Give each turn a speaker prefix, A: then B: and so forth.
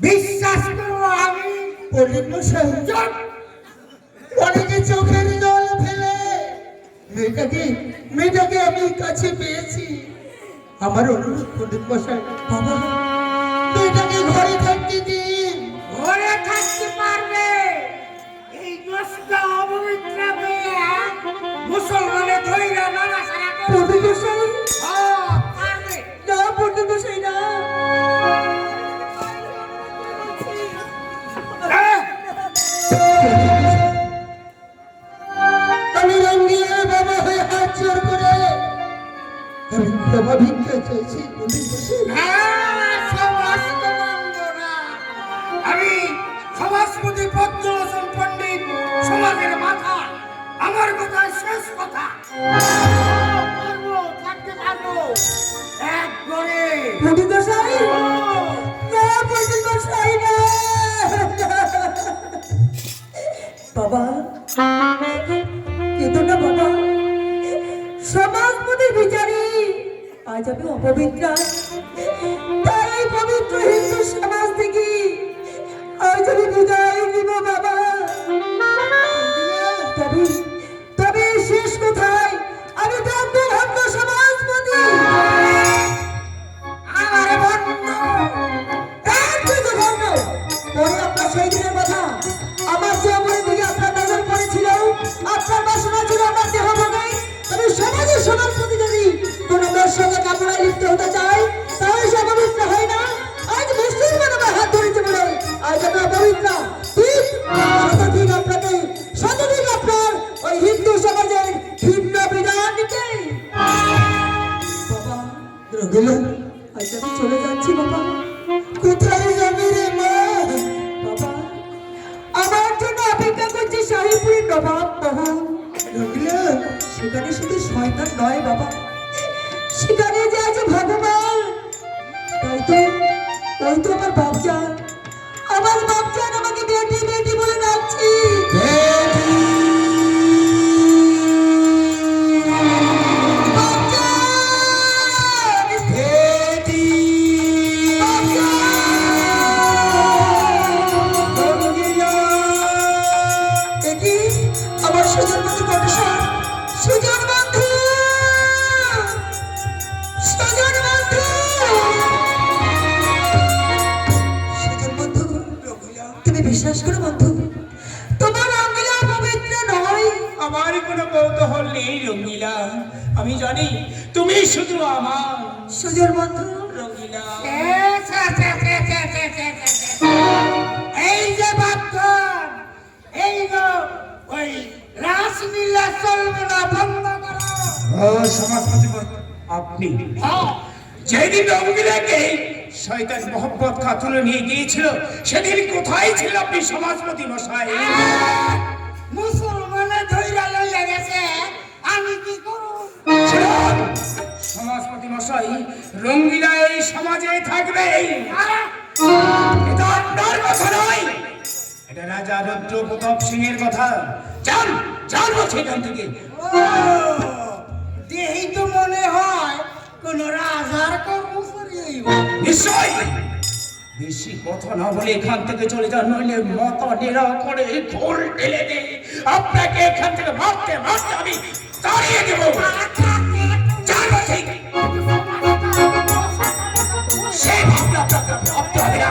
A: বিশ্বাস করবো আমি
B: পণ্ডিত মশাই অনেকে চোখের জল ফেলে মেয়েটাকে আমি কাছে পেয়েছি। আমার অনুরোধ পণ্ডিত মশাই, বাবা মেয়েটাকে ঘরে থাকতে দিন।
A: ঘরে থাকতে পারবে? এই দোষটা অপবিত্র মেয়ে মুসলমানে ধৈরা নাড়াচাড়া করে
B: পণ্ডিত মশাই
A: পারবে
B: না, পণ্ডিত মশাই না। আমি রঙ্গিলার বাবা হয়ে হাত জোর করে আমি ক্ষমা ভিক্ষা চাইছি পণ্ডিত মশাই।
A: আমি সমাজপতি পদ্মলোচন পণ্ডিত, সমাজের মাথা। আমার কথা শেষ কথা। পারবো, থাকতে পারবো এক ঘরে।
B: পণ্ডিত মশাই না, পণ্ডিত মশাই না। বাবা কেঁদো না বাবা, সমাজপতির বিচারী আজ আমি অপবিত্র, তাই পবিত্র হিন্দু সমাজ থেকে আজ আমি বিদায় নিব বাবা। তবে তবে শেষ কোথায় আমি থাকবো ভক্ত সমাজপতি।
A: আমার বন্ধু
B: তুই তো ধন্য পরে আপনার সেই দিনের কথা, আমার জীবনের দিকে আপনার নজর পড়েছিল, আপনার বাসনা ছিল আমার দেহ ভাঙাই। তবে সমাজের সমাজপতি যদি কোনো মেয়ের সঙ্গে কামড়ায় লিপ্ত হতে চায় তাহলে সে অপবিত্র হয় না। আজ মুসলিম আমার হাত ধরেছে বলে আজ আমি অপবিত্র। ঠিক শতদিন আপনাকে, শতদিন আপনার ওই হিন্দু সমাজের ভিন্ন বিধান নিতে। বাবা রঘুলা আজ আমি চলে যাচ্ছি বাবা। কোথায় যাবে রে মা? বাবা আমার জন্য অপেক্ষা করছে শাহীপুরের নবাব মোহন। রঘুলা সেখানে শুধু শয়তান নয় বাবা, সেখানে যে আছে ভগবান। তাই তো ওই তো আমার বাপজান, আমার বাপজান আমাকে বেটি বেটি বলে ডাকছি। আমার সুজন বন্ধু কটেশ্বর, সুজন বন্ধু, সুজন বন্ধু, সুজন বন্ধু, তুমি বিশ্বাস করো বন্ধু, তোমার রঙ্গিলা পবিত্র নয়।
C: আমার কোনো কৌতূহল নেই রঙ্গিলা, আমি জানি তুমি শুধু আমার।
B: সুজন বন্ধু
C: রঙ্গিলা
A: এই যে বাপন, এই গো ওই রাসলীলা চলবে না, বন্ধ করো।
C: সমাজপতি আপনি যেদিন রঙ্গিলাকে শয়তান মোহাম্মদ খা তুলে নিয়ে গিয়েছিল সেদিন কোথায় ছিল আপনি সমাজপতি মশাই?
A: মুসলমানে ধৈরা লইয়া গেছে, আমি কি করব?
C: সমাজপতি মশাই, রঙ্গিলা এই সমাজে থাকবে, এটা আপনার কথা নয়, এটা রাজা রুদ্র প্রতাপ সিং এর কথা। যান যান সেখান থেকে।
A: দেহি তো মনে হয় কোন রাজার কর্মচারী হইব।
C: নিশ্চয় বেশি কথা না বলে এখান থেকে চলে যান, নইলে মাথা ডেরা করে খোল ঢেলে দে আপনাকে এখান থেকে মারতে মারতে আমি তাড়িয়ে দেব। যান বলছি। সে ভাবনা আপনাকে ভাবতে হবে না।